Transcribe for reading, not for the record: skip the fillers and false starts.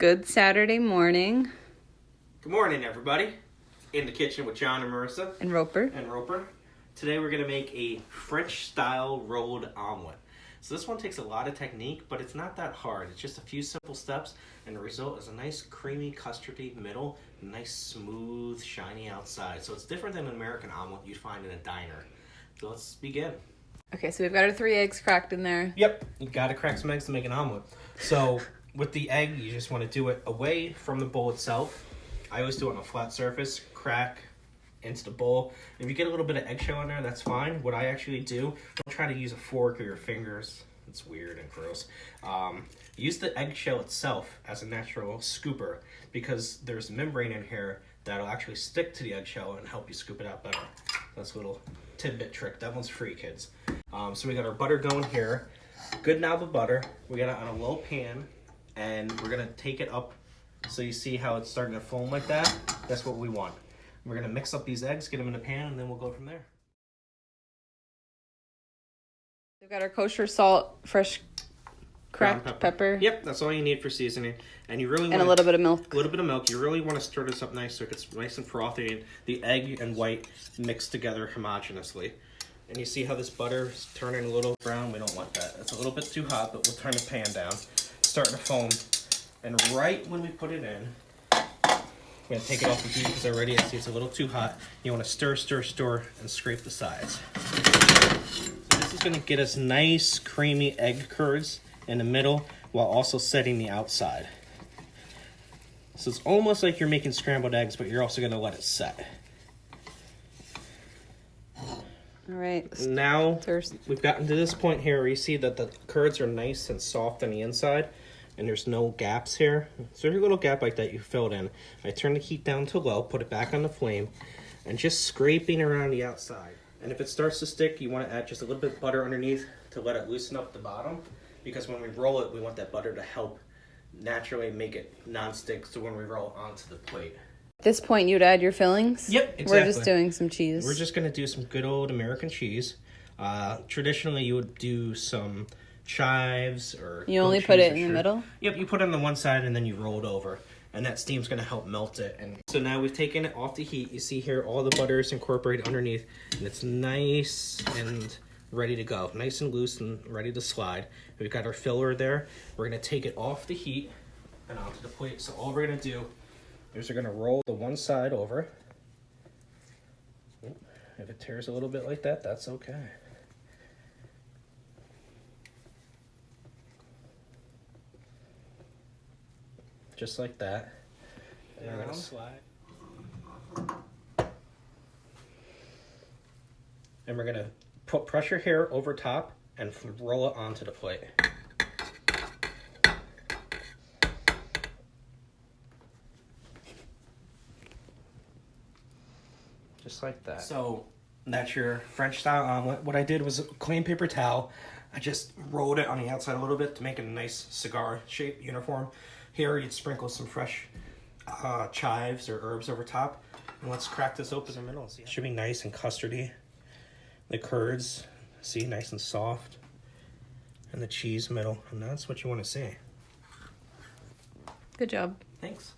Good Saturday morning. Good morning, everybody. In the kitchen with John and Marissa. And Roper. Today we're going to make a French-style rolled omelet. So this one takes a lot of technique, but it's not that hard. It's just a few simple steps, and the result is a nice creamy custardy middle, nice smooth, shiny outside. So it's different than an American omelet you'd find in a diner. So let's begin. Okay, so we've got our 3 eggs cracked in there. Yep, you got to crack some eggs to make an omelet. So with the egg, you just want to do it away from the bowl itself. I always do it on a flat surface, crack into the bowl. If you get a little bit of eggshell in there, that's fine. What I actually do, don't try to use a fork or your fingers. It's weird and gross. Use the eggshell itself as a natural scooper because there's membrane in here that'll actually stick to the eggshell and help you scoop it out better. That's a little tidbit trick. That one's free, kids. So we got our butter going here. Good knob of butter. We got it on a low pan, and we're gonna take it up so you see how it's starting to foam like that. That's what we want. We're gonna mix up these eggs, get them in the pan, and then we'll go from there. We've got our kosher salt, fresh cracked pepper. Yep, that's all you need for seasoning. And you really want a little bit of milk. A little bit of milk. You really want to stir this up nice so it gets nice and frothy and the egg and white mixed together homogeneously. And you see how this butter is turning a little brown? We don't want that. It's a little bit too hot, but we'll turn the pan down. It's starting to foam. And right when we put it in, we're going to take it off the heat because already I see it's a little too hot. You want to stir, stir, stir, and scrape the sides. So this is going to get us nice, creamy egg curds in the middle while also setting the outside. So it's almost like you're making scrambled eggs, but you're also going to let it set. All right. Now we've gotten to this point here where you see that the curds are nice and soft on the inside and there's no gaps here. So every little gap like that you fill it in. I turn the heat down to low, put it back on the flame, and just scraping around the outside. And if it starts to stick, you want to add just a little bit of butter underneath to let it loosen up the bottom, because when we roll it, we want that butter to help naturally make it non-stick so when we roll onto the plate. At this point, you'd add your fillings? Yep, exactly. We're just doing some cheese. We're just going to do some good old American cheese. Traditionally, you would do some chives or... You only put it in the middle? Yep, you put it on the one side and then you roll it over. And that steam's going to help melt it. And so now we've taken it off the heat. You see here all the butter is incorporated underneath. And it's nice and ready to go. Nice and loose and ready to slide. We've got our filler there. We're going to take it off the heat and onto the plate. So all we're going to do is we're going to roll the one side over. If it tears a little bit like that, that's okay. Just like that. And we're going to slide. And we're going to put pressure here over top and roll it onto the plate. Just like that. So that's your French style omelet. What I did was a clean paper towel. I just rolled it on the outside a little bit to make it a nice cigar shaped uniform. Here you'd sprinkle some fresh chives or herbs over top. And let's crack this open in the middle. It should be nice and custardy. The curds, see, nice and soft. And the cheese middle. And that's what you want to see. Good job. Thanks.